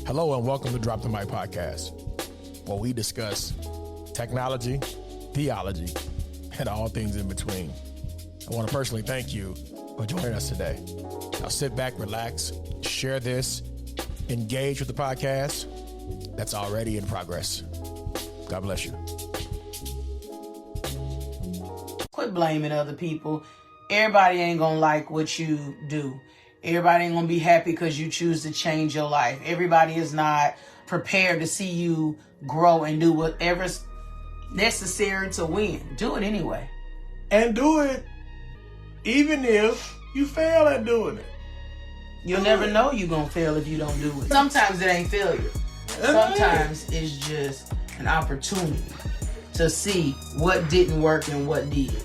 Hello and welcome to Drop the Mic Podcast, where we discuss technology, theology, and all things in between. I want to personally thank you for joining us today. Now sit back, relax, share this, engage with the podcast that's already in progress. God bless you. Quit blaming other people. Everybody ain't gonna like what you do. Everybody ain't gonna be happy because you choose to change your life. Everybody is not prepared to see you grow and do whatever's necessary to win. Do it anyway. And do it even if you fail at doing it. You'll never know you're gonna fail if you don't do it. Sometimes it ain't failure. Sometimes it's just an opportunity to see what didn't work and what did.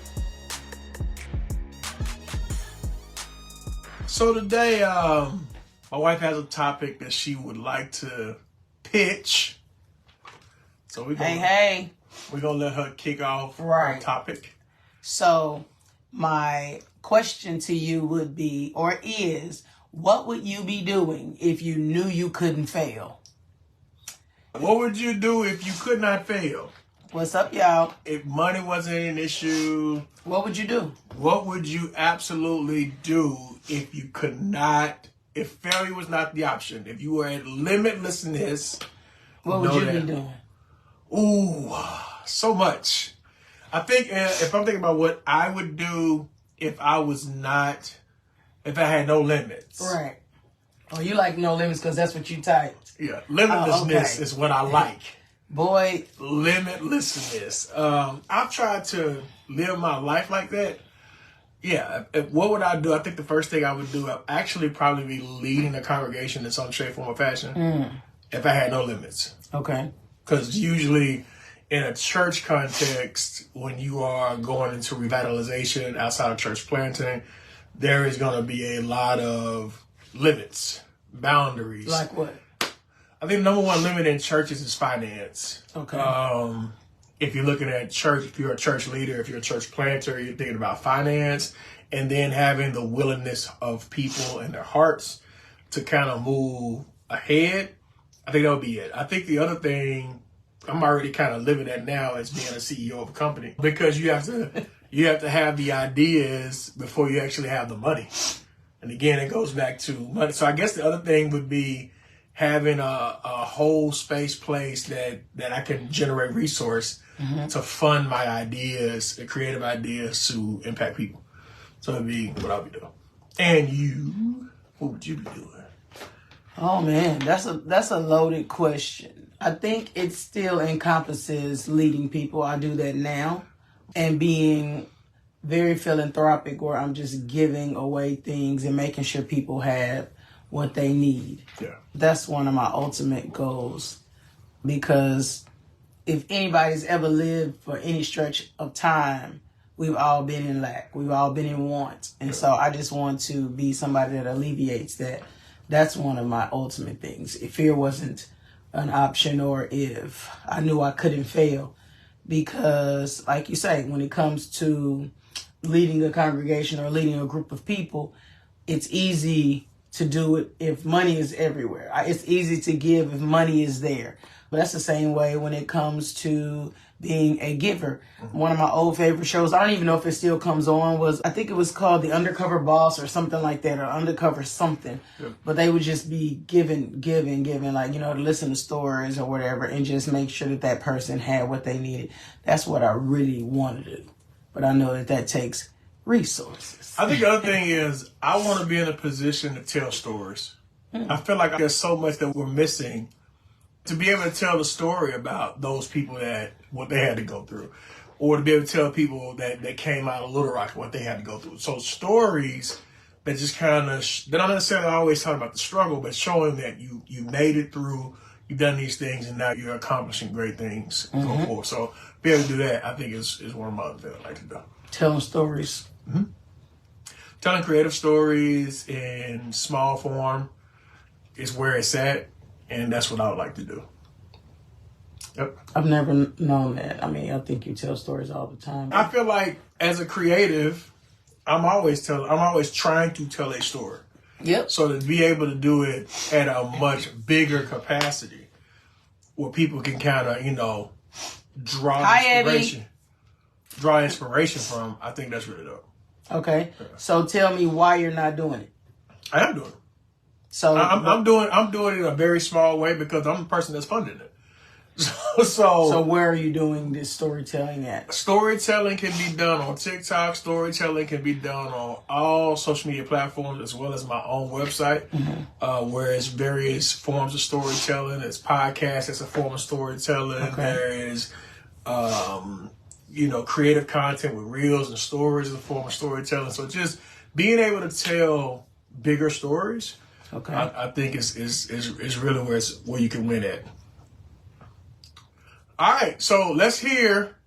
So today, my wife has a topic that she would like to pitch. So we're gonna let her kick off her topic. So my question to you would be, or is, what would you be doing if you knew you couldn't fail? What would you do if you could not fail? What's up, y'all? If money wasn't an issue, what would you do? What would you absolutely do if you could not, if failure was not the option? If you were at limitlessness, what would you be doing? Ooh, so much. I think if I'm thinking about what I would do if I had no limits. Right. Oh, you like no limits because that's what you typed. Yeah, limitlessness is what I like. Boy. Limitlessness. I've tried to live my life like that. Yeah, what would I do? I think the first thing I would do, I'd actually probably be leading a congregation in some shape, form, or fashion if I had no limits. Okay. Because usually in a church context, when you are going into revitalization outside of church planting, there is going to be a lot of limits, boundaries. Like what? I think the number one limit in churches is finance. Okay. If you're looking at church, if you're a church leader, if you're a church planter, you're thinking about finance, and then having the willingness of people and their hearts to kind of move ahead. I think that would be it. I think the other thing I'm already kind of living at now is being a CEO of a company, because you have to have the ideas before you actually have the money. And again, it goes back to money. So I guess the other thing would be having a whole place that I can generate resource to fund my ideas, the creative ideas to impact people. So that'd be what I'll be doing. And you, what would you be doing? Oh man, that's a loaded question. I think it still encompasses leading people. I do that now, and being very philanthropic, where I'm just giving away things and making sure people have what they need. Yeah. That's one of my ultimate goals, because if anybody's ever lived for any stretch of time, we've all been in lack. We've all been in want. And so I just want to be somebody that alleviates that. That's one of my ultimate things. If fear wasn't an option, or if I knew I couldn't fail, because like you say, when it comes to leading a congregation or leading a group of people, it's easy to do it if money is everywhere. It's easy to give if money is there. But that's the same way when it comes to being a giver. One of my old favorite shows, I don't even know if it still comes on, I think it was called The Undercover Boss or something like that, or Undercover something. Yeah. But they would just be giving, like, to listen to stories or whatever, and just make sure that person had what they needed. That's what I really want to do. But I know that takes resources. I think the other thing is I want to be in a position to tell stories. I feel like there's so much that we're missing to be able to tell the story about those people that what they had to go through, or to be able to tell people that came out of Little Rock what they had to go through. So stories that just kind of, they're not necessarily always talking about the struggle, but showing that you made it through, you've done these things, and now you're accomplishing great things going forward. So be able to do that, I think, is one of my other things I like to do. Telling stories. Mm-hmm. Telling creative stories in small form is where it's at, and that's what I would like to do. Yep. I've never known that. I mean, I think you tell stories all the time. I feel like as a creative, I'm always trying to tell a story. Yep. So to be able to do it at a much bigger capacity where people can kind of, draw inspiration from, I think that's really dope. Okay. Yeah. So tell me why you're not doing it. I am doing it. So I'm doing it in a very small way because I'm the person that's funding it. So where are you doing this storytelling at? Storytelling can be done on TikTok. Storytelling can be done on all social media platforms as well as my own website, where it's various forms of storytelling. It's podcasts. It's a form of storytelling. Okay. There is, creative content with reels and stories is a form of storytelling. So just being able to tell bigger stories, okay, I think is really where you can win at. All right, so let's hear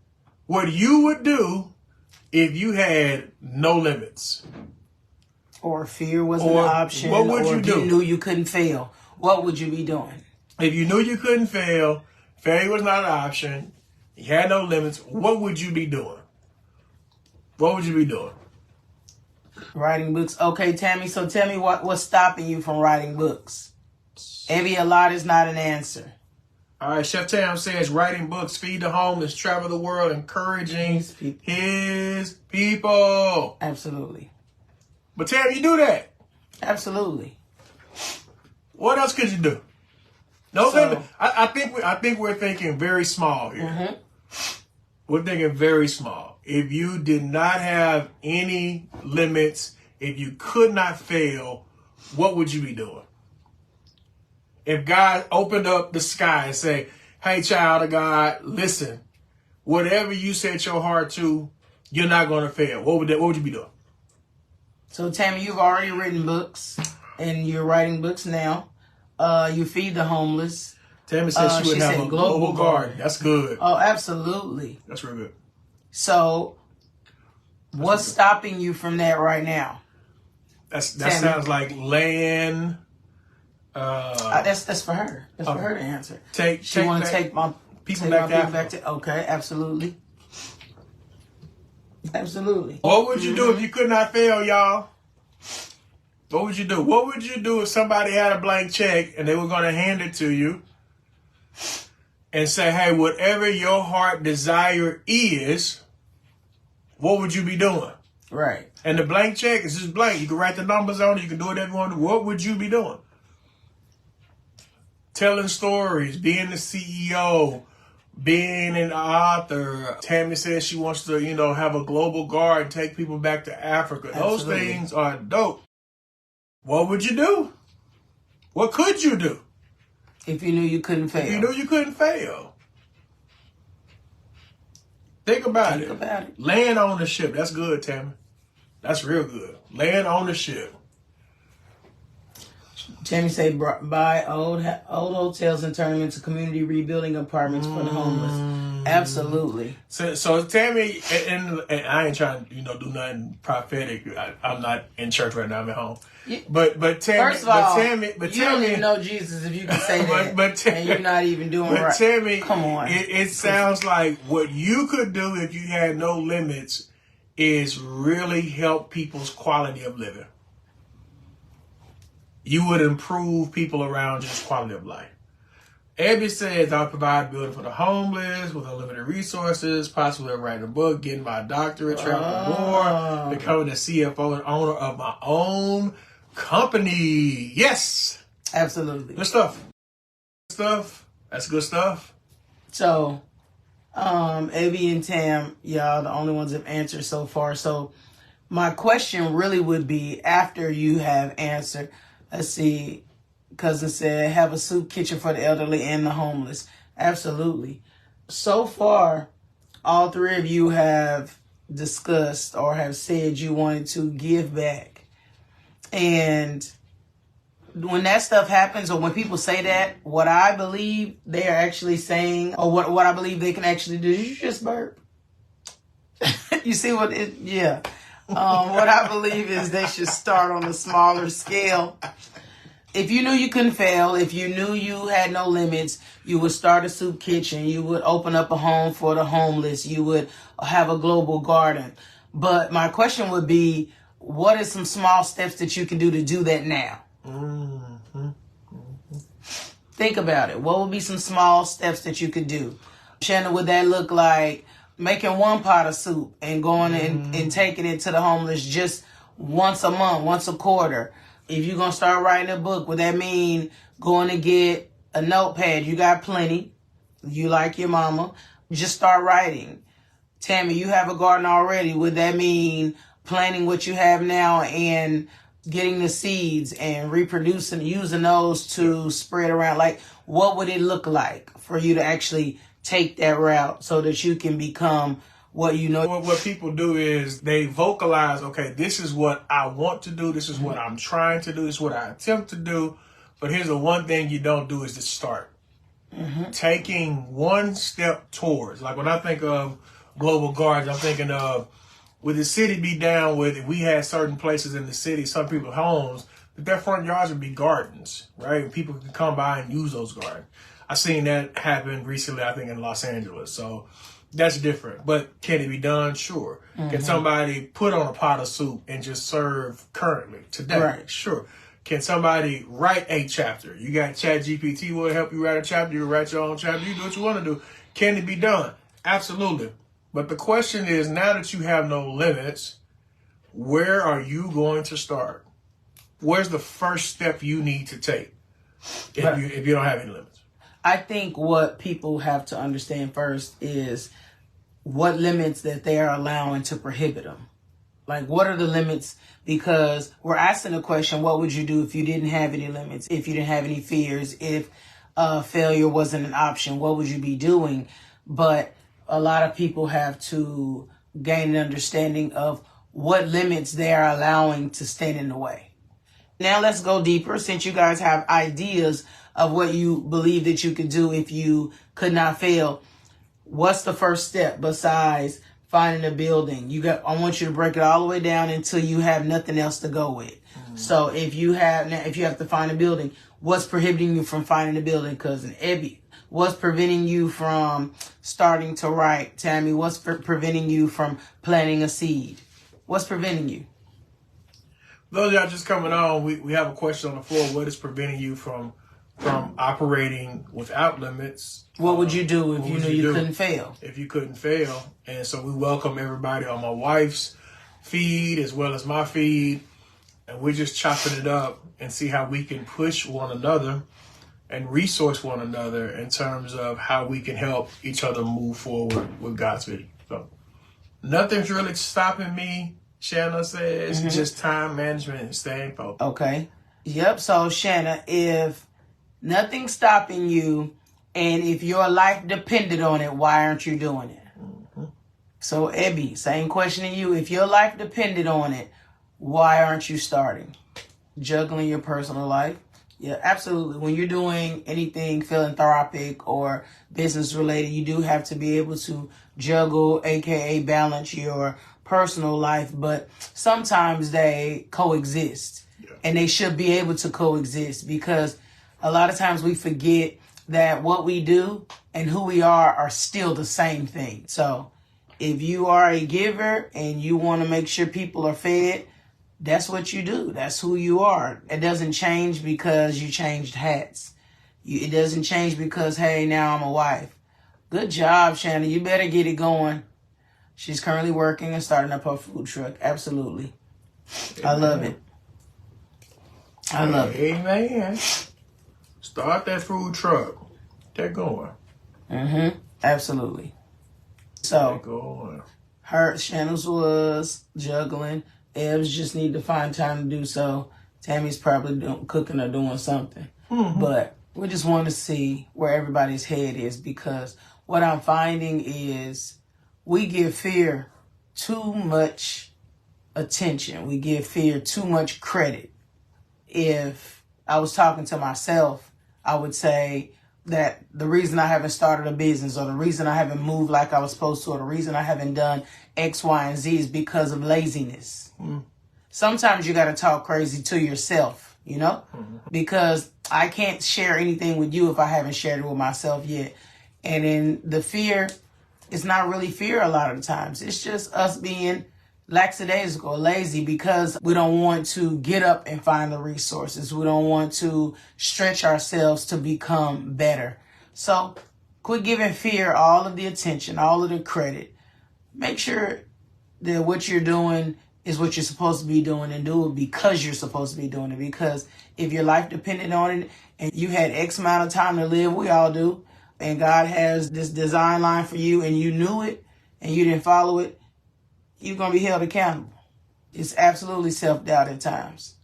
what you would do if you had no limits. Or fear wasn't an option. What would you do? If you knew you couldn't fail, what would you be doing? If you knew you couldn't fail, failure was not an option, you had no limits, what would you be doing? What would you be doing? Writing books. Okay, Tammy, so tell me what's stopping you from writing books? Maybe a lot is not an answer. All right, Chef Tam says writing books, feed the homeless, travel the world, encouraging his people. Absolutely. But Tam, you do that. Absolutely. What else could you do? I think we're thinking very small here. Mm-hmm. We're thinking very small. If you did not have any limits, if you could not fail, what would you be doing? If God opened up the sky and say, hey, child of God, listen, whatever you set your heart to, you're not going to fail. What would you be doing? So, Tammy, you've already written books, and you're writing books now. You feed the homeless. Tammy said she would have a global garden. That's good. Oh, absolutely. That's real good. So, what's stopping you from that right now? That sounds like land. That's for her. That's for her to answer. She want to take my people back to. Okay, absolutely. Absolutely. What would you do if you could not fail, y'all? What would you do? What would you do if somebody had a blank check and they were going to hand it to you and say, hey, whatever your heart desire is, what would you be doing? Right. And the blank check is just blank. You can write the numbers on it. You can do whatever you want to do. What would you be doing? Telling stories, being the CEO, being an author. Tammy says she wants to, have a global garden, take people back to Africa. Absolutely. Those things are dope. What would you do? What could you do? If you knew you couldn't fail. If you knew you couldn't fail. Think about it. Land ownership. That's good, Tammy. That's real good. Land ownership. Tammy say buy old hotels and turn them into community rebuilding apartments for the homeless. Absolutely. So Tammy, and I ain't trying to do nothing prophetic. I'm not in church right now. I'm at home. But Tammy, first of all, Tammy, you don't even know Jesus if you can say that. And you're not even doing right. Tammy, come on. It sounds like what you could do if you had no limits is really help people's quality of living. You would improve people around you's quality of life. Abby says, I'll provide building for the homeless with unlimited resources, possibly writing a book, getting my doctorate, traveling more, becoming the CFO and owner of my own company. Yes. Absolutely. Good stuff. That's good stuff. So, Abby and Tam, y'all, the only ones that have answered so far. So, my question really would be, after you have answered, let's see, cousin said, have a soup kitchen for the elderly and the homeless. Absolutely. So far, all three of you have discussed or have said you wanted to give back. And when that stuff happens, or when people say that, what I believe they are actually saying, or what I believe they can actually do, did you just burp? You see what it, yeah. What I believe is they should start on a smaller scale. If you knew you couldn't fail, if you knew you had no limits, you would start a soup kitchen, you would open up a home for the homeless, you would have a global garden. But my question would be, what are some small steps that you can do to do that now? Think about it. What would be some small steps that you could do? Shannon, would that look like making one pot of soup and going and taking it to the homeless just once a month, once a quarter? If you're going to start writing a book, would that mean going to get a notepad? You got plenty. You like your mama. Just start writing. Tammy, you have a garden already. Would that mean planting what you have now and getting the seeds and reproducing, using those to spread around? Like, what would it look like for you to actually take that route so that you can become what you know? What people do is they vocalize, okay, this is what I want to do. This is what I'm trying to do. This is what I attempt to do. But here's the one thing you don't do is to start. Taking one step towards. Like when I think of global gardens, I'm thinking of, would the city be down with, if we had certain places in the city, some people's homes, that their front yards would be gardens, right? People can come by and use those gardens. I've seen that happen recently, I think, in Los Angeles. So that's different. But can it be done? Sure. Can somebody put on a pot of soup and just serve currently, today? Right. Sure. Can somebody write a chapter? You got ChatGPT will help you write a chapter. You write your own chapter. You do what you want to do. Can it be done? Absolutely. But the question is, now that you have no limits, where are you going to start? Where's the first step you need to take if you don't have any limits? I think what people have to understand first is what limits that they are allowing to prohibit them. Like, what are the limits? Because we're asking the question, what would you do if you didn't have any limits? If you didn't have any fears? If failure wasn't an option, what would you be doing? But a lot of people have to gain an understanding of what limits they are allowing to stand in the way. Now let's go deeper. Since you guys have ideas of what you believe that you could do if you could not fail, what's the first step besides finding a building? I want you to break it all the way down until you have nothing else to go with. So if you have to find a building, what's prohibiting you from finding a building? Cousin Ebby, what's preventing you from starting to write? Tammy, what's preventing you from planting a seed? What's preventing you? Those of y'all just coming on, we have a question on the floor. What is preventing you from operating without limits? What would you do if you knew you couldn't fail? If you couldn't fail. And so we welcome everybody on my wife's feed as well as my feed. And we're just chopping it up and see how we can push one another and resource one another in terms of how we can help each other move forward with God's vision. So nothing's really stopping me, Shanna says, just time management and staying focused. Okay. Yep. So Shanna, if nothing's stopping you and if your life depended on it, why aren't you doing it? So Ebby, same question to you. If your life depended on it, why aren't you starting? Juggling your personal life. Yeah, absolutely. When you're doing anything philanthropic or business related, you do have to be able to juggle, aka balance your personal life, but sometimes they coexist. And they should be able to coexist, because a lot of times we forget that what we do and who we are still the same thing. So if you are a giver and you want to make sure people are fed, that's what you do. That's who you are. It doesn't change because you changed hats. It doesn't change because, hey, now I'm a wife. Good job, Shannon. You better get it going. She's currently working and starting up her food truck. Absolutely. Amen. I love it. I love it. Amen. Start that food truck. Get going. Absolutely. So, Shannon's was juggling. Evs just need to find time to do so. Tammy's probably cooking or doing something. But we just want to see where everybody's head is, because what I'm finding is we give fear too much attention. We give fear too much credit. If I was talking to myself, I would say that the reason I haven't started a business, or the reason I haven't moved like I was supposed to, or the reason I haven't done X, Y, and Z is because of laziness. Sometimes you got to talk crazy to yourself, you know, because I can't share anything with you if I haven't shared it with myself yet. And in the fear, it's not really fear a lot of the times. It's just us being lackadaisical, lazy, because we don't want to get up and find the resources. We don't want to stretch ourselves to become better. So quit giving fear all of the attention, all of the credit. Make sure that what you're doing is what you're supposed to be doing, and do it because you're supposed to be doing it. Because if your life depended on it and you had X amount of time to live, we all do, and God has this design line for you and you knew it and you didn't follow it, you're going to be held accountable. It's absolutely self-doubt at times.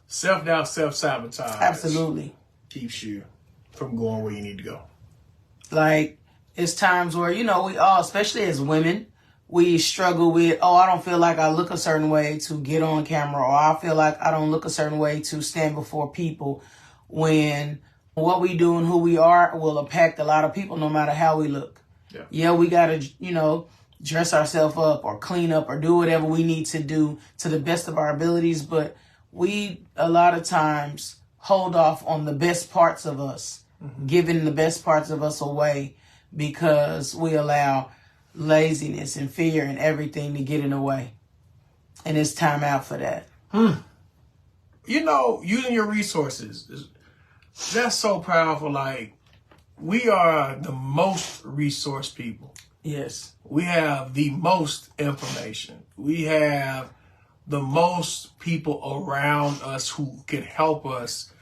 Self-doubt, self-sabotage. Absolutely. Keeps you from going where you need to go. Like, it's times where, we all, especially as women, we struggle with, I don't feel like I look a certain way to get on camera, or I feel like I don't look a certain way to stand before people, when what we do and who we are will impact a lot of people no matter how we look. Yeah, we got to, dress ourselves up or clean up or do whatever we need to do to the best of our abilities. But we, a lot of times, hold off on the best parts of us, giving the best parts of us away, because we allow laziness and fear and everything to get in the way. And it's time out for that. Using your resources, that's so powerful. Like, we are the most resource people. Yes. We have the most information. We have the most people around us who can help us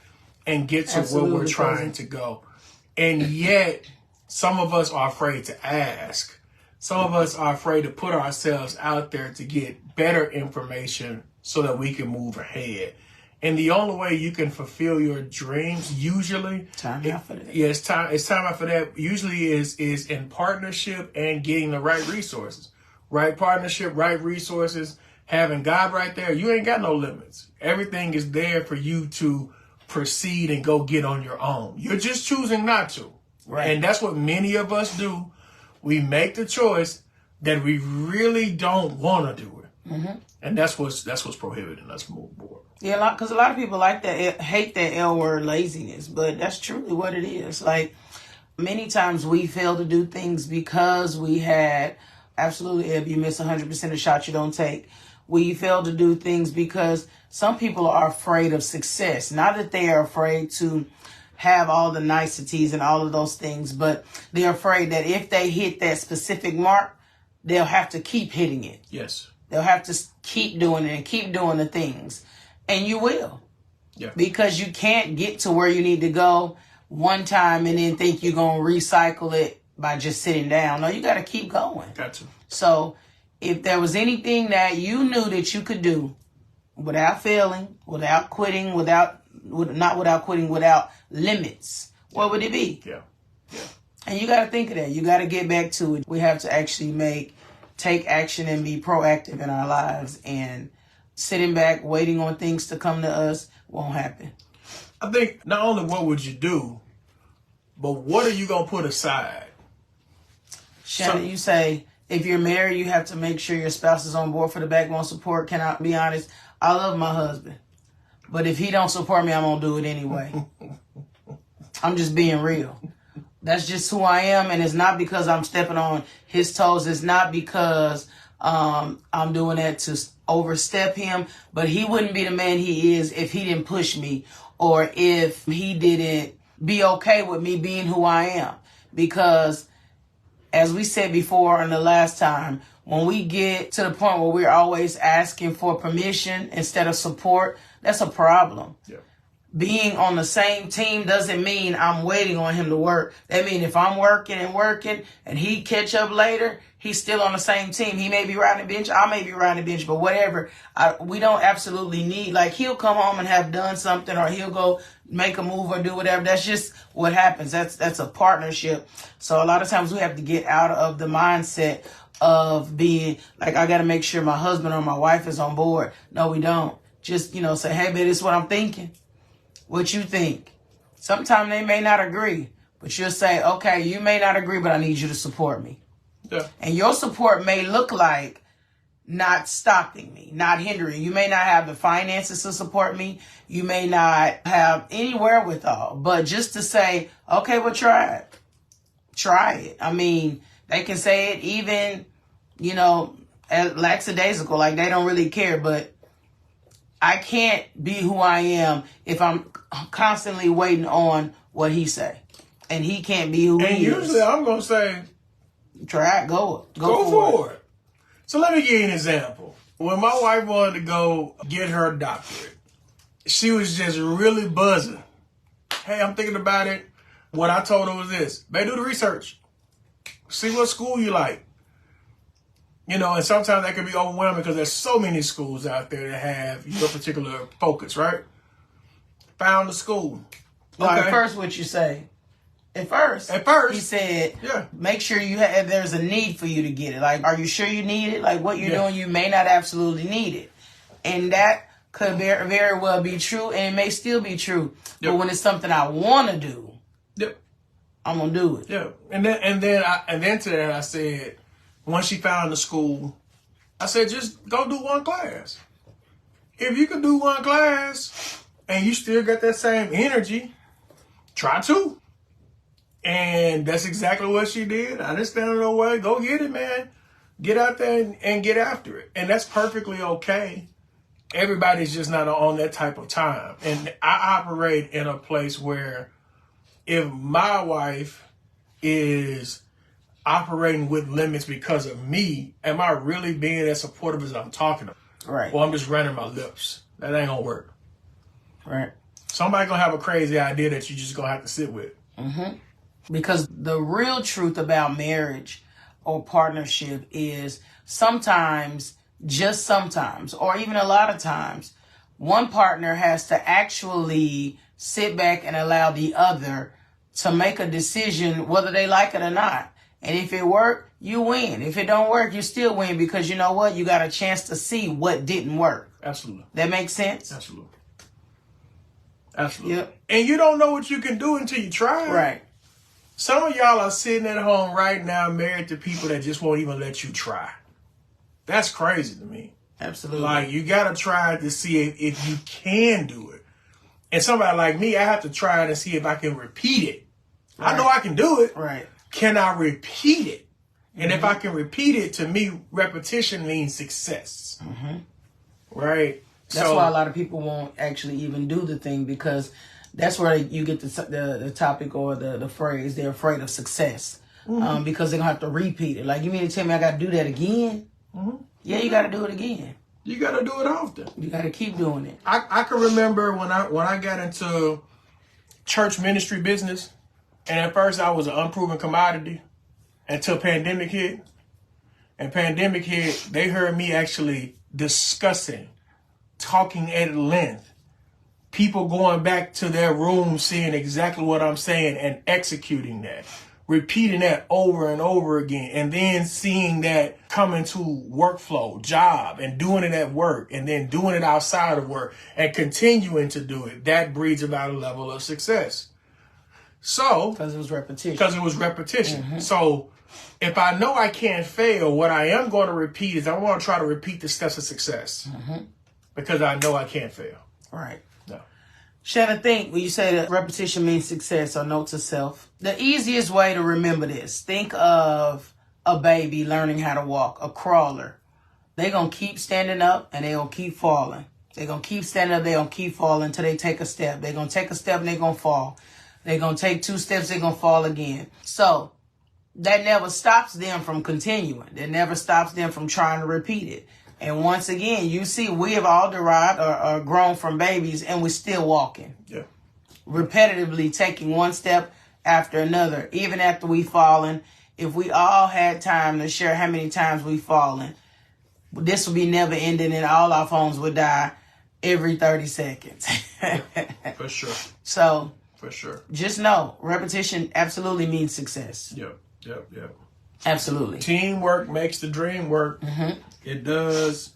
and get to where we're trying to go. And yet, some of us are afraid to ask. Some of us are afraid to put ourselves out there to get better information so that we can move ahead. And the only way you can fulfill your dreams, usually, it's time out for that. Usually is in partnership and getting the right resources. Right partnership, right resources, having God right there. You ain't got no limits. Everything is there for you to proceed and go get on your own. You're just choosing not to. Right. And that's what many of us do. We make the choice that we really don't want to do it. Mm-hmm. And that's what's prohibiting us from moving forward. Yeah, because a lot of people like that, hate that L word, laziness, but that's truly what it is. Like, many times we fail to do things because we had, absolutely, if you miss 100% of shots you don't take. We fail to do things because some people are afraid of success. Not that they are afraid to have all the niceties and all of those things, but they're afraid that if they hit that specific mark, they'll have to keep hitting it. Yes. They'll have to keep doing it and keep doing the things. And you will. Yeah. Because you can't get to where you need to go one time and then think you're going to recycle it by just sitting down. No, you got to keep going. Got to. So if there was anything that you knew that you could do without failing, without quitting, without limits, what would it be? Yeah. And you got to think of that. You got to get back to it. We have to actually take action and be proactive in our lives, and sitting back, waiting on things to come to us won't happen. I think not only what would you do, but what are you going to put aside? Shannon, you say, if you're married, you have to make sure your spouse is on board for the backbone support. Can I be honest? I love my husband. But if he don't support me, I'm going to do it anyway. I'm just being real. That's just who I am, and it's not because I'm stepping on his toes. It's not because I'm doing that to overstep him, but he wouldn't be the man he is if he didn't push me, or if he didn't be okay with me being who I am. Because, as we said before and the last time, when we get to the point where we're always asking for permission instead of support, that's a problem. Yeah. Being on the same team doesn't mean I'm waiting on him to work. That means if I'm working and he catch up later, he's still on the same team. He may be riding the bench, I may be riding the bench, but whatever. We don't absolutely need, like, he'll come home and have done something, or he'll go make a move or do whatever. That's just what happens. That's a partnership. So a lot of times we have to get out of the mindset of being like, I got to make sure my husband or my wife is on board. No, we don't. Just, say, hey, babe, this is what I'm thinking. What you think? Sometimes they may not agree, but you'll say, okay, you may not agree, but I need you to support me. Yeah. And your support may look like not stopping me, not hindering. You may not have the finances to support me. You may not have any wherewithal, but just to say, okay, well, try it. Try it. I mean, they can say it even, lackadaisical, like they don't really care. But I can't be who I am if I'm constantly waiting on what he say. And he can't be who he is. And usually I'm going to say, try it, go for it. So let me give you an example. When my wife wanted to go get her doctorate, she was just really buzzing. Hey, I'm thinking about it. What I told her was this: babe, do the research. See what school you like. You know, and sometimes that can be overwhelming because there's so many schools out there that have your particular focus, right? Found the school. No, at first, what you say? At first, he said, make sure there's a need for you to get it. Like, are you sure you need it? Like, what you're doing, you may not absolutely need it. And that could very, very well be true, and it may still be true. Yep. But when it's something I want to do, I'm going to do it. Yeah. And then to that, I said, once she found the school, I said, just go do one class. If you can do one class and you still got that same energy, try two. And that's exactly what she did. I didn't stand in no way. Go get it, man. Get out there and get after it. And that's perfectly okay. Everybody's just not on that type of time. And I operate in a place where if my wife is operating with limits because of me, am I really being as supportive as I'm talking about? Right. Or I'm just running my lips. That ain't gonna work. Right. Somebody gonna have a crazy idea that you just gonna have to sit with. Mm-hmm. Because the real truth about marriage or partnership is sometimes, just sometimes, or even a lot of times, one partner has to actually sit back and allow the other to make a decision whether they like it or not. And if it work, you win. If it don't work, you still win because you know what? You got a chance to see what didn't work. Absolutely. That makes sense? Absolutely. Absolutely. Yep. And you don't know what you can do until you try. Right. Some of y'all are sitting at home right now married to people that just won't even let you try. That's crazy to me. Absolutely. Like, you got to try to see if you can do it. And somebody like me, I have to try it and see if I can repeat it. Right. I know I can do it. Right. Can I repeat it? And if I can repeat it, to me, repetition means success. Mm-hmm. Right? That's why a lot of people won't actually even do the thing, because that's where you get the topic or the phrase, they're afraid of success. Mm-hmm. Because they're going to have to repeat it. Like, you mean to tell me I got to do that again? Mm-hmm. Yeah, you got to do it again. You got to do it often. You got to keep doing it. I can remember when I got into church ministry business, and at first I was an unproven commodity until pandemic hit. And pandemic hit, they heard me actually discussing, talking at length, people going back to their room seeing exactly what I'm saying and executing that, repeating that over and over again, and then seeing that come into workflow, job, and doing it at work, and then doing it outside of work, and continuing to do it. That breeds about a level of success. So, because it was repetition. Mm-hmm. So, if I know I can't fail, what I am going to repeat is I want to try to repeat the steps of success. Mm-hmm. Because I know I can't fail. Right. No. Shannon, think when you say that repetition means success, or note to self, the easiest way to remember this, think of a baby learning how to walk, a crawler. They're going to keep standing up and they're going to keep falling. They're going to keep standing up, they're going to keep falling until they take a step. They're going to take a step and they're going to fall. They're going to take 2 steps, they're going to fall again. So that never stops them from continuing. That never stops them from trying to repeat it. And once again, you see, we have all derived or grown from babies, and we're still walking. Yeah. Repetitively taking one step after another, even after we've fallen. If we all had time to share how many times we've fallen, this would be never ending, and all our phones would die every 30 seconds. For sure. So, for sure. Just know, repetition absolutely means success. Yep. Absolutely. Teamwork makes the dream work. Mm-hmm. It does.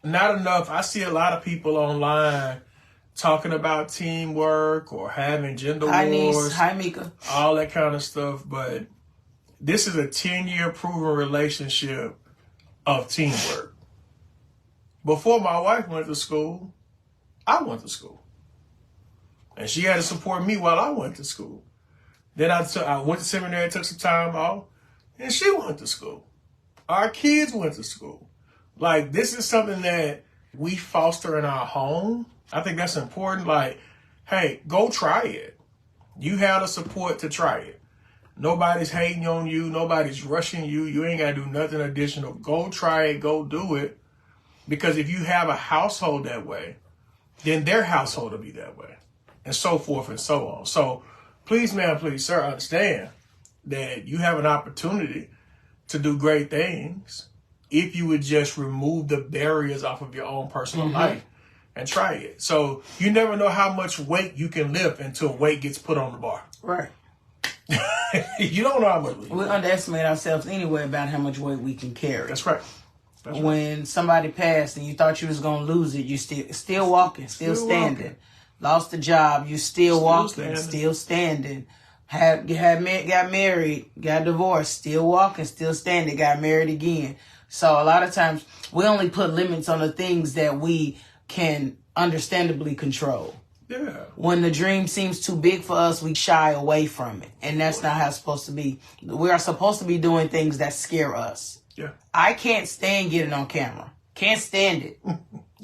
Not enough. I see a lot of people online talking about teamwork or having gender wars. Hi, Mika. All that kind of stuff. But this is a 10-year proven relationship of teamwork. Before my wife went to school, I went to school. And she had to support me while I went to school. Then I went to seminary, took some time off, and she went to school. Our kids went to school. Like, this is something that we foster in our home. I think that's important. Like, hey, go try it. You have the support to try it. Nobody's hating on you. Nobody's rushing you. You ain't got to do nothing additional. Go try it. Go do it. Because if you have a household that way, then their household will be that way. And so forth and so on. So please, ma'am, please, sir, understand that you have an opportunity to do great things if you would just remove the barriers off of your own personal life and try it. So you never know how much weight you can lift until weight gets put on the bar. Right. You don't know how much weight. We underestimate ourselves anyway about how much weight we can carry. That's right. That's when somebody passed and you thought you was going to lose it, you still walking, still standing. Walking. Lost a job, you still walking, still standing. Got married, got divorced, still walking, still standing, got married again. So a lot of times we only put limits on the things that we can understandably control. Yeah. When the dream seems too big for us, we shy away from it. And that's not how it's supposed to be. We are supposed to be doing things that scare us. Yeah. I can't stand getting on camera. Can't stand it.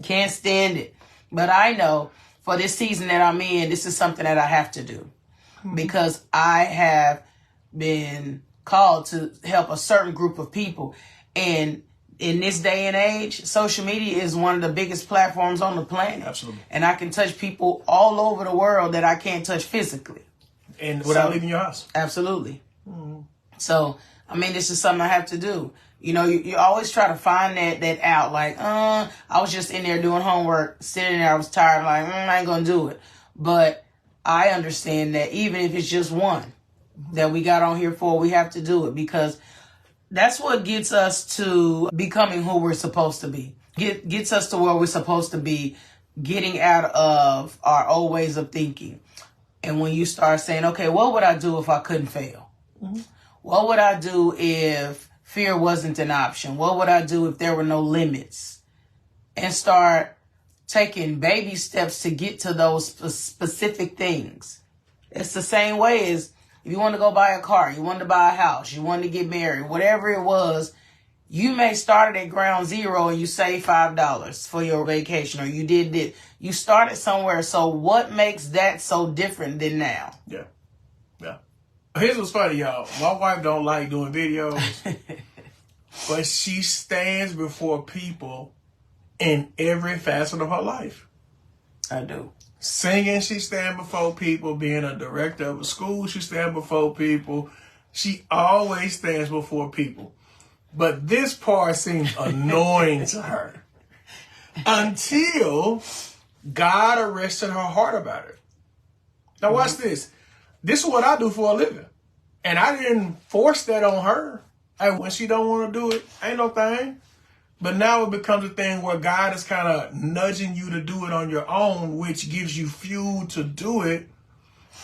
Can't stand it. But I know for this season that I'm in, this is something that I have to do. Because I have been called to help a certain group of people. And in this day and age, social media is one of the biggest platforms on the planet. Absolutely. And I can touch people all over the world that I can't touch physically. And without leaving your house. Absolutely. Mm-hmm. So, I mean, this is something I have to do. You know, you always try to find that out. Like, I was just in there doing homework, sitting there, I was tired, like, I ain't going to do it. But I understand that even if it's just one that we got on here for, we have to do it because that's what gets us to becoming who we're supposed to be. Gets us to where we're supposed to be, getting out of our old ways of thinking. And when you start saying, okay, what would I do if I couldn't fail? Mm-hmm. What would I do if fear wasn't an option? What would I do if there were no limits? And start taking baby steps to get to those specific things. It's the same way as if you want to go buy a car, you want to buy a house, you want to get married, whatever it was, you may start at ground zero and you save $5 for your vacation, or you did it. You started somewhere. So what makes that so different than now? Yeah. Yeah. Here's what's funny, y'all. My wife don't like doing videos, but she stands before people in every facet of her life. I do. Singing, she stand before people. Being a director of a school, she stand before people. She always stands before people. But this part seems annoying to her until God arrested her heart about it. Now watch this. This is what I do for a living. And I didn't force that on her. And when she don't want to do it, ain't no thing. But now it becomes a thing where God is kind of nudging you to do it on your own, which gives you fuel to do it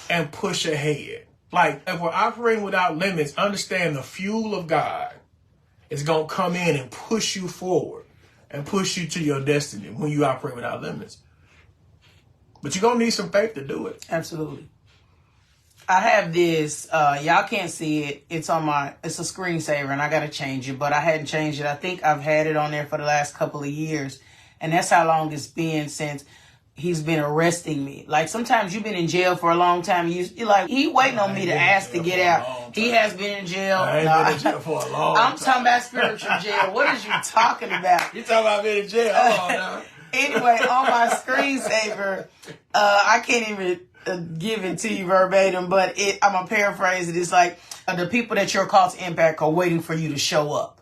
and push ahead. Like, if we're operating without limits, understand the fuel of God is going to come in and push you forward and push you to your destiny when you operate without limits. But you're going to need some faith to do it. Absolutely. I have this, y'all can't see it. It's a screensaver and I got to change it, but I hadn't changed it. I think I've had it on there for the last couple of years. And that's how long it's been since he's been arresting me. Like, sometimes you've been in jail for a long time. You're like, he waiting on me to ask to get out. He has been in jail. I ain't been in jail for a long time. I'm talking about spiritual jail. What is you talking about? You talking about being in jail? Hold on now. Anyway, on my screensaver, I can't even give it to you verbatim, but I'm going to paraphrase it. It's like, the people that you're called to impact are waiting for you to show up.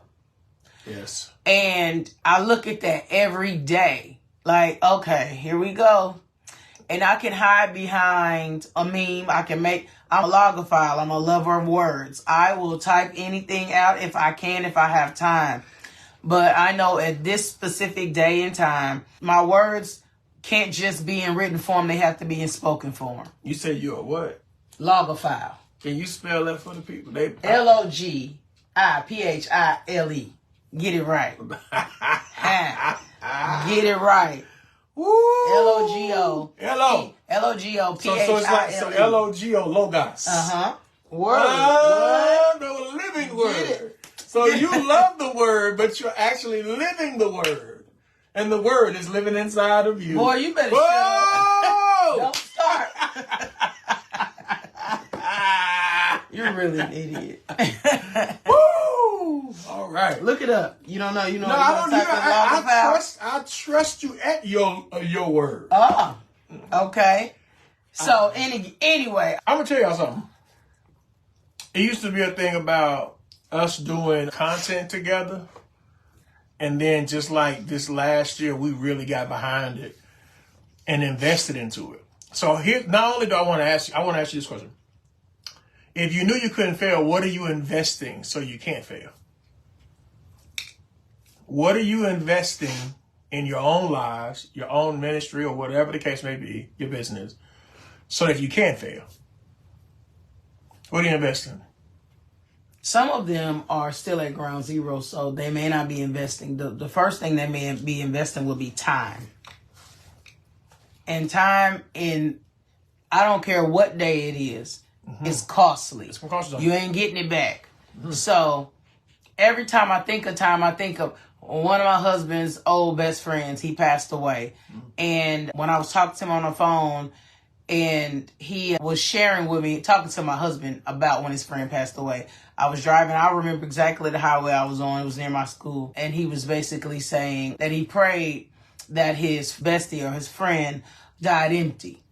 Yes. And I look at that every day. Like, okay, here we go. And I can hide behind a meme. I'm a logophile. I'm a lover of words. I will type anything out if I can, if I have time. But I know at this specific day and time, my words can't just be in written form. They have to be in spoken form. You said you're a what? Logophile. Can you spell that for the people? Logiphile. Get it right. Get it right. Woo! Logo. Logophile. So it's like Logo logos. Word. No living word. So you love the word, but you're actually living the word. And the word is living inside of you. Boy, you better shut up. Don't start. You're really an idiot. Woo! All right. Look it up. You don't know. You know. No, I don't. I trust you at your word. Oh, okay. So anyway, I'm gonna tell y'all something. It used to be a thing about us doing content together, and then just like this last year, we really got behind it and invested into it. So here, not only do I want to ask you this question: if you knew you couldn't fail, what are you investing so you can't fail? What are you investing in your own lives, your own ministry, or whatever the case may be, your business, so that you can fail? What are you investing? Some of them are still at ground zero, so they may not be investing. The first thing they may be investing will be time. And time I don't care what day it is, it's costly. It's costly. You ain't getting it back. So every time I think of time, I think of one of my husband's old best friends. He passed away. And when I was talking to him on the phone, and he was sharing with me, talking to my husband about when his friend passed away. I was driving. I remember exactly the highway I was on. It was near my school. And he was basically saying that he prayed that his bestie or his friend died empty.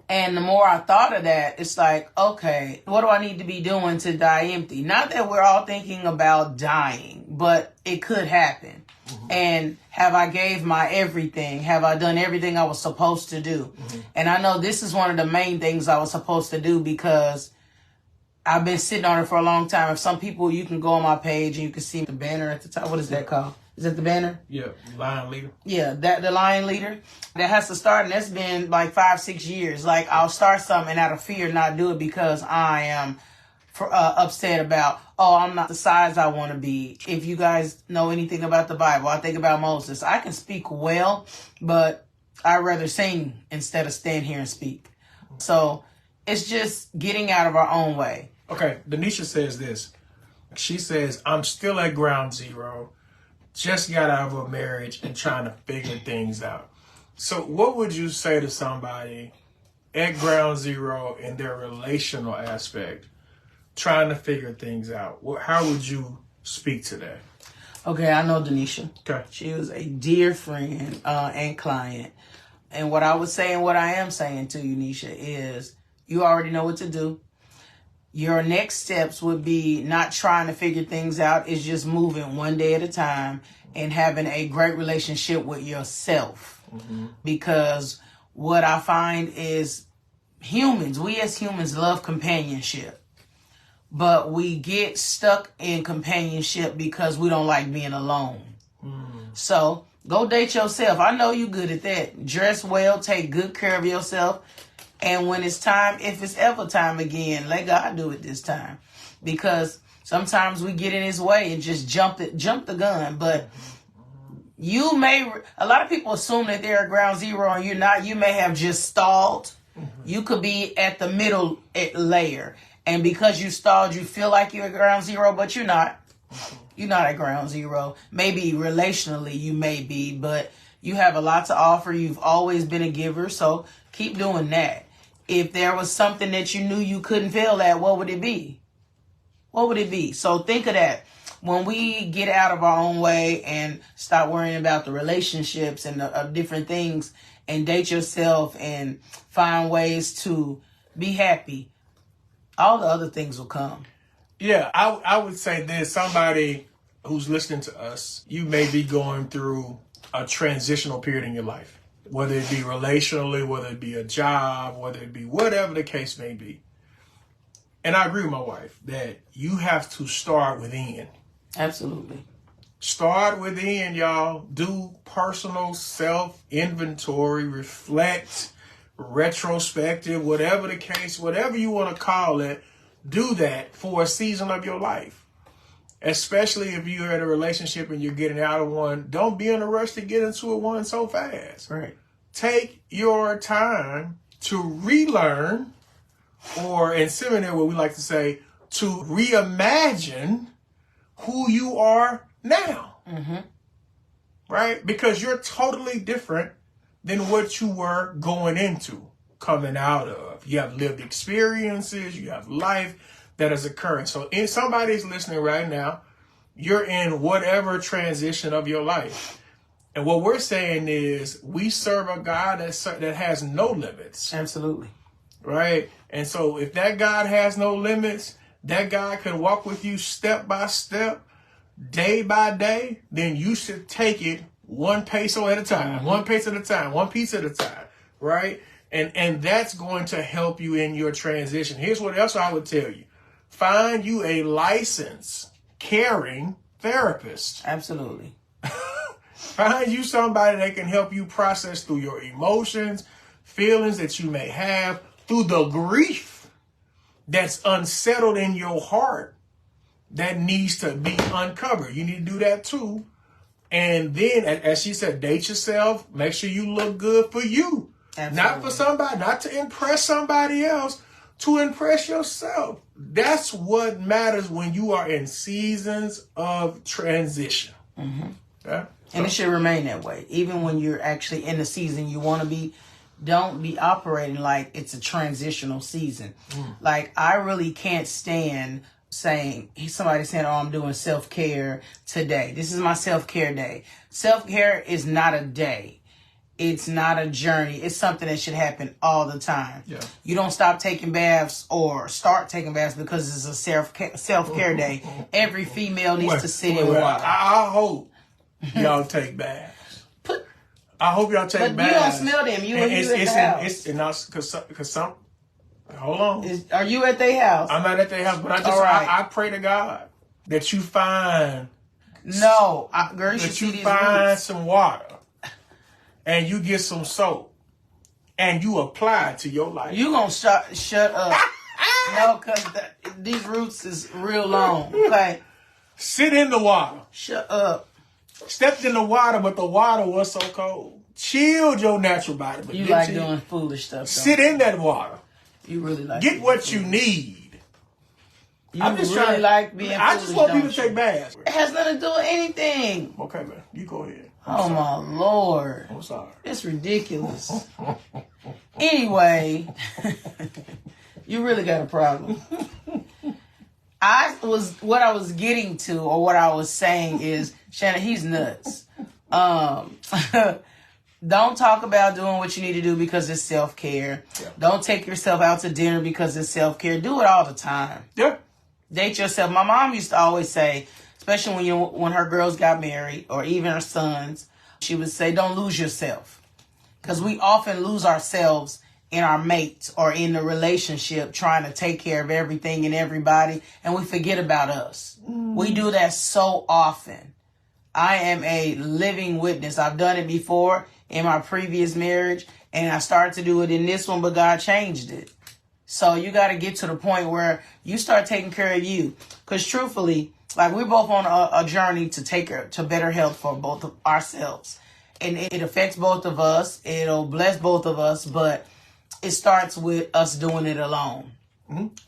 And the more I thought of that, it's like, okay, what do I need to be doing to die empty? Not that we're all thinking about dying, but it could happen. And have I gave my everything? Have I done everything I was supposed to do? And I know this is one of the main things I was supposed to do because I've been sitting on it for a long time. If some people, you can go on my page and you can see the banner at the top. What is that called? Is that the banner? Yeah, Lion Leader. Yeah, the Lion Leader. That has to start, and that's been like 5-6 years. Like, I'll start something and out of fear not do it because I am upset about, I'm not the size I want to be. If you guys know anything about the Bible, I think about Moses. I can speak well, but I'd rather sing instead of stand here and speak. So it's just getting out of our own way. Okay, Denisha says this. She says, I'm still at ground zero. Just got out of a marriage and trying to figure things out. So what would you say to somebody at ground zero in their relational aspect, trying to figure things out? How would you speak to that? Okay, I know Denisha. Okay. She was a dear friend and client. And what I would say and what I am saying to you, Nisha, is you already know what to do. Your next steps would be not trying to figure things out. It's just moving one day at a time and having a great relationship with yourself. Because what I find is we as humans love companionship. But we get stuck in companionship because we don't like being alone. So go date yourself. I know you're good at that. Dress well, take good care of yourself. And when it's time, if it's ever time again, let God do it this time. Because sometimes we get in his way and just jump the gun. But a lot of people assume that they're at ground zero and you're not. You may have just stalled. You could be at the middle layer. And because you stalled, you feel like you're at ground zero, but you're not. You're not at ground zero. Maybe relationally you may be, but you have a lot to offer. You've always been a giver, so keep doing that. If there was something that you knew you couldn't fail at, what would it be? What would it be? So think of that. When we get out of our own way and stop worrying about the relationships and the different things and date yourself and find ways to be happy, all the other things will come. Yeah, I would say this. Somebody who's listening to us, you may be going through a transitional period in your life. Whether it be relationally, whether it be a job, whether it be whatever the case may be. And I agree with my wife that you have to start within. Absolutely. Start within, y'all. Do personal self-inventory, reflect, retrospective, whatever the case, whatever you want to call it, do that for a season of your life. Especially if you're in a relationship and you're getting out of one, don't be in a rush to get into one so fast. Right. Take your time to relearn, or in seminary, what we like to say, to reimagine who you are now. Right? Because you're totally different than what you were going into, coming out of. You have lived experiences, you have life that is occurring. So if somebody's listening right now, you're in whatever transition of your life. And what we're saying is we serve a God that has no limits. Absolutely. Right? And so if that God has no limits, that God can walk with you step by step, day by day, then you should take it one peso at a time, one piece at a time, one piece at a time, right? And that's going to help you in your transition. Here's what else I would tell you. Find you a licensed, caring therapist. Absolutely. Find you somebody that can help you process through your emotions, feelings that you may have, through the grief that's unsettled in your heart that needs to be uncovered. You need to do that too. And then, as she said, date yourself. Make sure you look good for you. Absolutely. Not for somebody, not to impress somebody else, to impress yourself. That's what matters when you are in seasons of transition. Yeah? And it should remain that way. Even when you're actually in the season you want to be, don't be operating like it's a transitional season. Like, I really can't stand somebody saying, oh, I'm doing self-care today. This is my self-care day. Self-care is not a day. It's not a journey. It's something that should happen all the time. Yeah. You don't stop taking baths or start taking baths because it's a self-care day. Every female needs to sit in water. I hope y'all take baths. I hope y'all take baths. But you don't smell them. You at the house. Because some... Hold on. Are you at their house? I'm not at their house, but I pray to God that you find... No. Girl, you should find some water and you get some soap and you apply it to your life. You gonna shut up. No, because these roots is real long. Okay? Sit in the water. Shut up. Stepped in the water, but the water was so cold. Chilled your natural body. But you like doing foolish stuff. Sit in that water. You really like get what you need. I'm just really like being foolish. I just want people to take baths. It has nothing to do with anything. Okay, man. You go ahead. Oh, my Lord. I'm sorry. It's ridiculous. Anyway, you really got a problem. What I was getting to, or what I was saying is, Shannon, he's nuts. Don't talk about doing what you need to do because it's self-care. Yeah. Don't take yourself out to dinner because it's self-care. Do it all the time. Yeah. Date yourself. My mom used to always say, especially when her girls got married, or even her sons, she would say, don't lose yourself. Because we often lose ourselves in our mates or in the relationship trying to take care of everything and everybody, and we forget about us. We do that so often. I am a living witness. I've done it before in my previous marriage, and I started to do it in this one, but God changed it. So you got to get to the point where you start taking care of you. Because truthfully, like, we're both on a journey to better health for both of ourselves. And it affects both of us. It'll bless both of us, but it starts with us doing it alone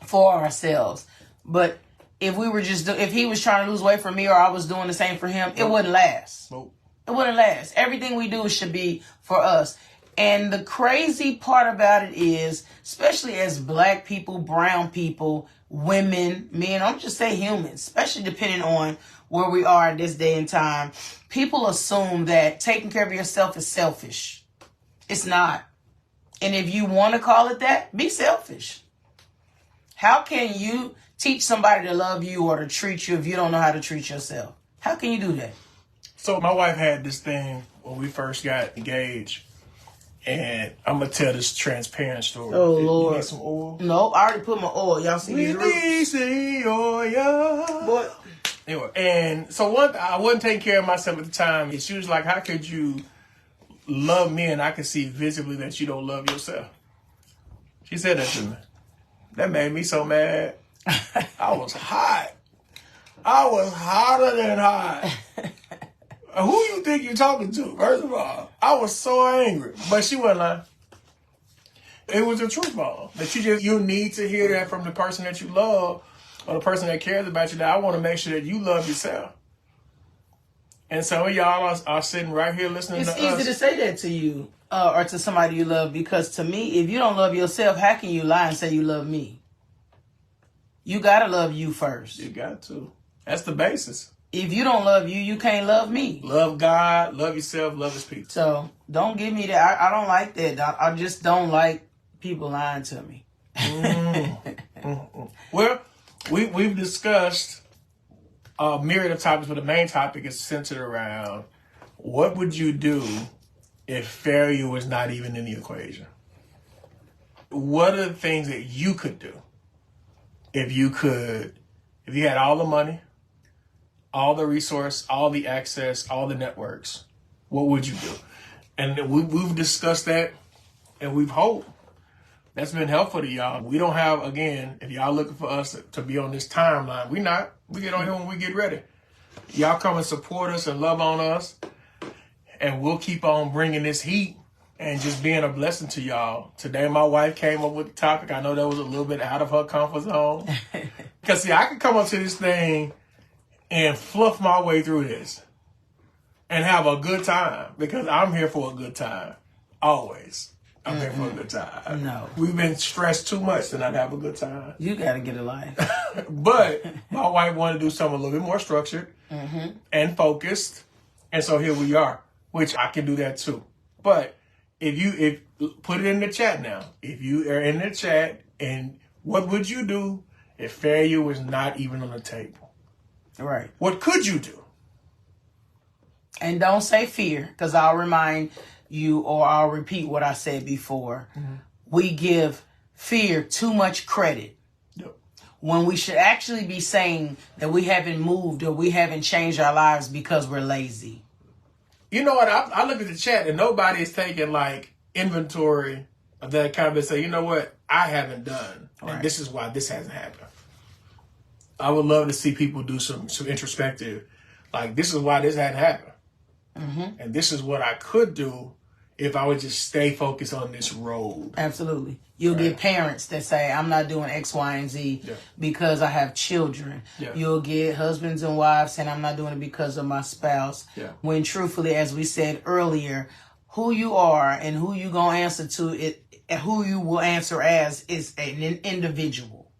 for ourselves. But if we were if he was trying to lose weight for me or I was doing the same for him, it wouldn't last. Nope. It wouldn't last. Everything we do should be for us. And the crazy part about it is, especially as black people, brown people, women, men, I'm just saying humans, especially depending on where we are at this day and time, people assume that taking care of yourself is selfish. It's not. And if you want to call it that, be selfish. How can you teach somebody to love you or to treat you if you don't know how to treat yourself? How can you do that? So my wife had this thing when we first got engaged, and I'm going to tell this transparent story. Oh, Lord. You need some oil? No, I already put my oil. Y'all see these roots? We oil. Boy. Anyway, and so I wasn't taking care of myself at the time. And she was like, how could you love me and I can see visibly that you don't love yourself? She said that to me. That made me so mad. I was hot. I was hotter than hot. Who you think you're talking to? First of all, I was so angry. But she wasn't lying. It was the truth, Mom. That you need to hear that from the person that you love or the person that cares about you, that I want to make sure that you love yourself. And some of y'all are sitting right here listening to us. It's easy to say that to you or to somebody you love, because to me, if you don't love yourself, how can you lie and say you love me? You got to love you first. You got to. That's the basis. If you don't love you, you can't love me. Love God, love yourself, love his people. So don't give me that. I don't like that. I just don't like people lying to me. Well, we've discussed a myriad of topics, but the main topic is centered around what would you do if failure was not even in the equation? What are the things that you could do if you had all the money, all the resource, all the access, all the networks? What would you do? And we've discussed that, and we've hoped that's been helpful to y'all. We don't have, again, if y'all looking for us to be on this timeline, we not. We get on here when we get ready. Y'all come and support us and love on us, and we'll keep on bringing this heat and just being a blessing to y'all. Today, my wife came up with the topic. I know that was a little bit out of her comfort zone. Because, see, I could come up to this thing and fluff my way through this and have a good time, because I'm here for a good time. Always. I'm here for a good time. No. We've been stressed too much to not have a good time. You got to get a life. But my wife wanted to do something a little bit more structured and focused. And so here we are, which I can do that too. But if put it in the chat now. If you are in the chat, and what would you do if failure was not even on the table? Right. What could you do? And don't say fear, because I'll remind you, or I'll repeat what I said before. We give fear too much credit. Yep. When we should actually be saying that we haven't moved or we haven't changed our lives because we're lazy. You know what? I look at the chat and nobody is taking like inventory of that kind of say, you know what? I haven't done. Right. And this is why this hasn't happened. I would love to see people do some introspective. Like, this is why this hadn't happened. And this is what I could do if I would just stay focused on this road. Absolutely. You'll get parents that say, I'm not doing X, Y, and Z because I have children. Yeah. You'll get husbands and wives saying, I'm not doing it because of my spouse. Yeah. When truthfully, as we said earlier, who you are and who you going to answer to, who you will answer as, is an individual.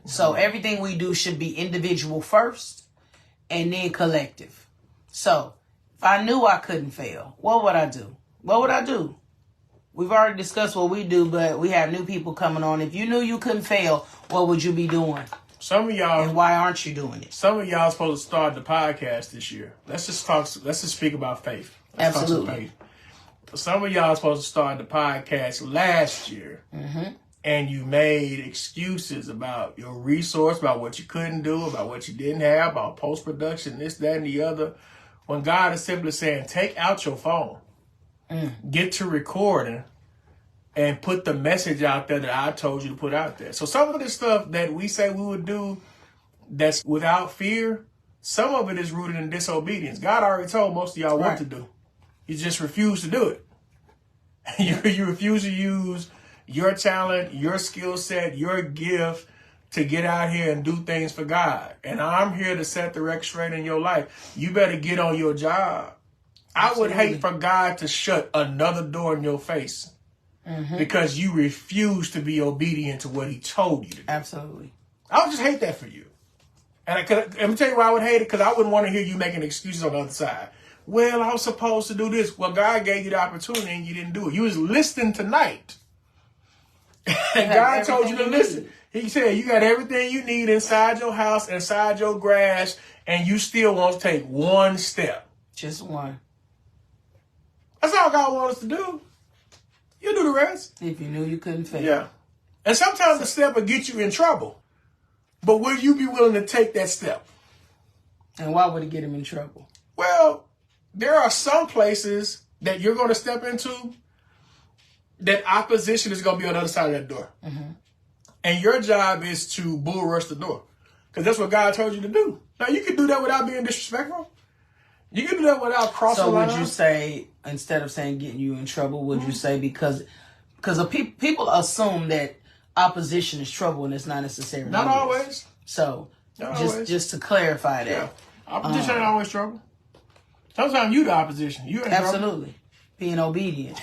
So everything we do should be individual first and then collective. So if I knew I couldn't fail, what would I do? What would I do? We've already discussed what we do, but we have new people coming on. If you knew you couldn't fail, what would you be doing? Some of y'all, and why aren't you doing it? Some of y'all supposed to start the podcast this year. Let's just speak about faith. Let's Absolutely. Talk faith. Some of y'all supposed to start the podcast last year, and you made excuses about your resource, about what you couldn't do, about what you didn't have, about post-production, this, that, and the other. When God is simply saying, take out your phone, get to recording, and put the message out there that I told you to put out there. So some of the stuff that we say we would do that's without fear, some of it is rooted in disobedience. God already told most of y'all what to do. You just refuse to do it. You refuse to use your talent, your skill set, your gift to get out here and do things for God. And I'm here to set the record straight in your life. You better get on your job. I would hate for God to shut another door in your face because you refuse to be obedient to what he told you to do. Absolutely. I would just hate that for you. And let me tell you why I would hate it, because I wouldn't want to hear you making excuses on the other side. Well, I was supposed to do this. Well, God gave you the opportunity and you didn't do it. You was listening tonight. And God told you to listen. He said, you got everything you need inside your house, inside your grass, and you still want to take one step. Just one. That's all God wants us to do. You do the rest. If you knew you couldn't fail. Yeah. And sometimes the step will get you in trouble. But will you be willing to take that step? And why would it get him in trouble? Well, there are some places that you're going to step into that opposition is going to be on the other side of that door. And your job is to bull rush the door, because that's what God told you to do. Now, you can do that without being disrespectful. You can do that without crossing the line. So would you say, instead of saying getting you in trouble, would you say because of people assume that opposition is trouble and it's not necessarily. Not always. So Not always. just to clarify that. Yeah. Opposition ain't always trouble. Sometimes you the opposition. You ain't Absolutely. Being obedient.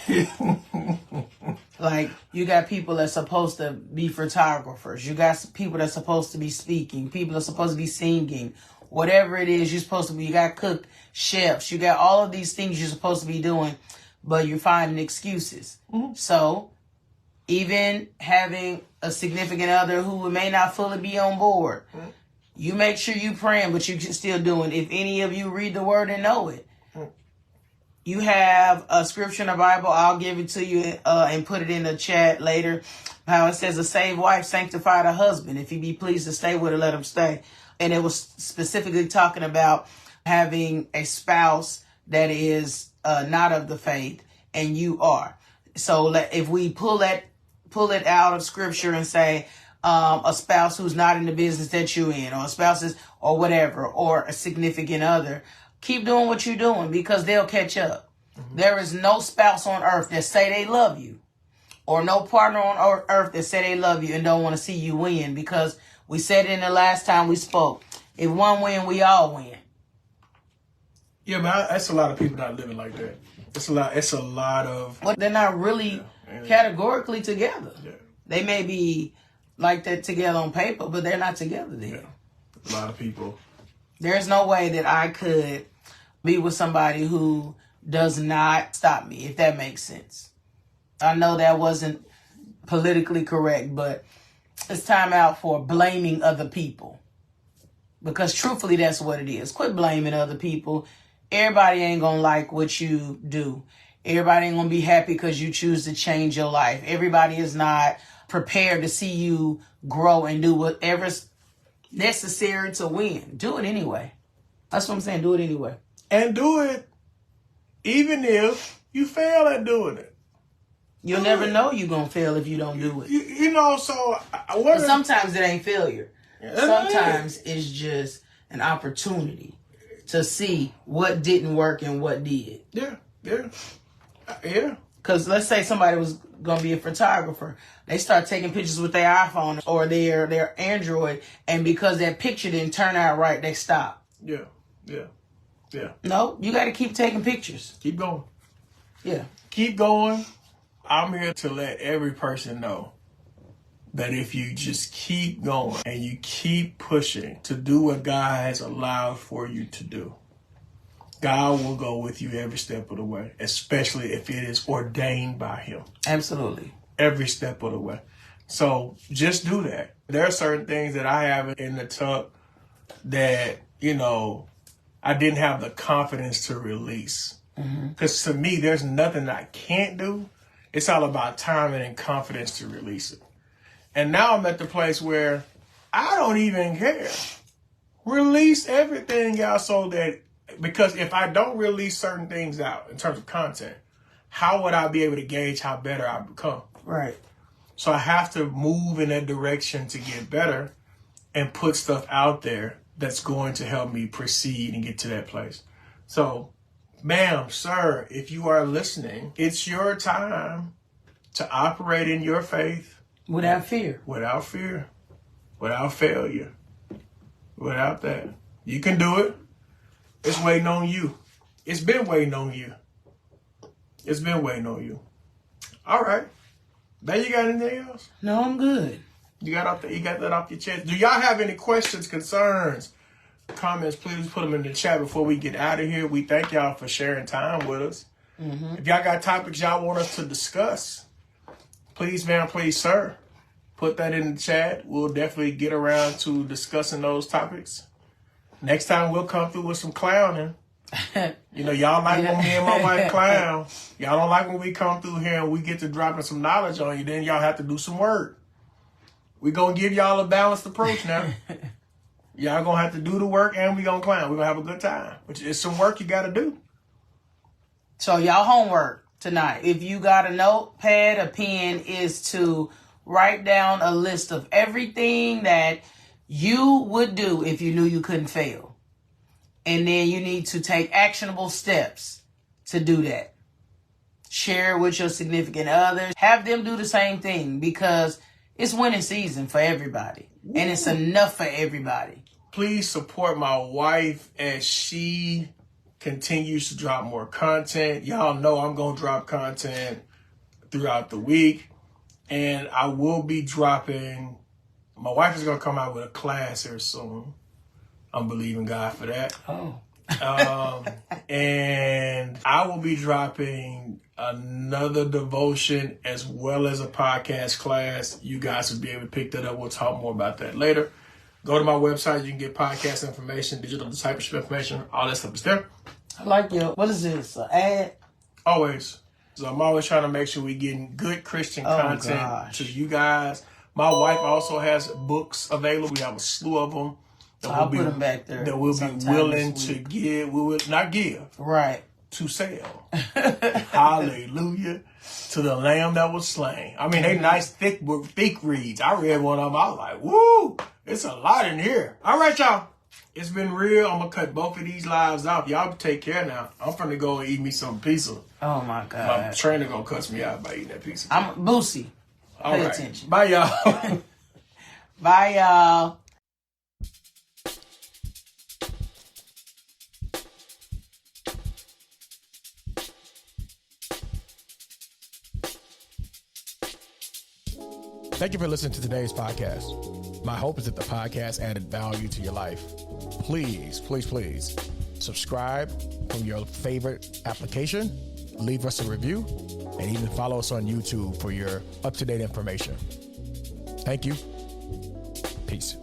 Like, you got people that's supposed to be photographers. You got people that's supposed to be speaking. People that's supposed to be singing. Whatever it is you're supposed to be. You got cook, chefs. You got all of these things you're supposed to be doing, but you're finding excuses. Mm-hmm. So, even having a significant other who may not fully be on board, you make sure you praying, but you can still doing. If any of you read the word and know it, you have a scripture in the Bible. I'll give it to you and put it in the chat later. How it says, a saved wife sanctified a husband. If he be pleased to stay with her, let him stay. And it was specifically talking about having a spouse that is not of the faith, and you are. So if we pull it out of scripture and say a spouse who's not in the business that you're in, or a spouse is, or whatever, or a significant other, keep doing what you're doing, because they'll catch up. Mm-hmm. There is no spouse on earth that say they love you, or no partner on earth that say they love you and don't want to see you win, because we said it in the last time we spoke. If one win, we all win. Yeah, but that's a lot of people not living like that. It's a lot of... Well, they're not really categorically together. Yeah. They may be like that together on paper, but they're not together then. Yeah. A lot of people. There's no way that I could be with somebody who does not stop me, if that makes sense. I know that wasn't politically correct, but it's time out for blaming other people. Because truthfully, that's what it is. Quit blaming other people. Everybody ain't going to like what you do. Everybody ain't going to be happy because you choose to change your life. Everybody is not prepared to see you grow and do whatever's necessary to win. Do it anyway. That's what I'm saying. Do it anyway. And do it even if you fail at doing it. You'll never know you're going to fail if you don't do it. You know, so... sometimes it ain't failure. Sometimes it's just an opportunity to see what didn't work and what did. Yeah. Because let's say somebody was going to be a photographer. They start taking pictures with their iPhone or their Android, and because that picture didn't turn out right, they stop. Yeah. No, you got to keep taking pictures. Keep going. Yeah. Keep going. I'm here to let every person know that if you just keep going and you keep pushing to do what God has allowed for you to do, God will go with you every step of the way, especially if it is ordained by Him. Absolutely. Every step of the way. So just do that. There are certain things that I have in the tuck that, I didn't have the confidence to release. Because to me, there's nothing I can't do. It's all about timing and confidence to release it. And now I'm at the place where I don't even care. Release everything out, so that, because if I don't release certain things out in terms of content, how would I be able to gauge how better I become? Right. So I have to move in that direction to get better and put stuff out there that's going to help me proceed and get to that place. So, ma'am, sir, if you are listening, it's your time to operate in your faith. Without fear. Without fear. Without failure. Without that. You can do it. It's waiting on you. It's been waiting on you. It's been waiting on you. All right. Now you got anything else? No, I'm good. You got that off your chest. Do y'all have any questions, concerns, comments? Please put them in the chat before we get out of here. We thank y'all for sharing time with us. If y'all got topics y'all want us to discuss, please, ma'am, please, sir, put that in the chat. We'll definitely get around to discussing those topics. Next time we'll come through with some clowning. Y'all like when me and my wife clown. Y'all don't like when we come through here and we get to dropping some knowledge on you. Then y'all have to do some work. We're going to give y'all a balanced approach now. Y'all going to have to do the work and we're going to clown. We're going to have a good time. Which is some work you got to do. So y'all homework tonight. If you got a notepad, a pen, is to write down a list of everything that you would do if you knew you couldn't fail. And then you need to take actionable steps to do that. Share it with your significant others. Have them do the same thing, because It's winning season for everybody. And it's enough for everybody. Please support my wife as she continues to drop more content. Y'all know I'm going to drop content throughout the week. And I will be dropping, my wife is going to come out with a class here soon. I'm believing God for that. Oh. And I will be dropping another devotion as well as a podcast class. You guys will be able to pick that up. We'll talk more about that later. Go to my website. You can get podcast information, digital discipleship information. All that stuff is there. I like your, what is this, an ad? Always. So I'm always trying to make sure we're getting good Christian content to you guys. My wife also has books available. We have a slew of them. I'll put them back there. That we'll be willing to give. We will not give. Right. To sell. Hallelujah. To the Lamb that was slain. I mean, they nice, thick reads. I read one of them. I was like, woo, it's a lot in here. All right, y'all. It's been real. I'm going to cut both of these lives off. Y'all take care now. I'm finna go and eat me some pizza. Oh, my God. My trainer going to cuss me out by eating that pizza. I'm Boosie. Pay right. attention. Bye, y'all. Bye, y'all. Thank you for listening to today's podcast. My hope is that the podcast added value to your life. Please, please, please subscribe from your favorite application, leave us a review, and even follow us on YouTube for your up-to-date information. Thank you. Peace.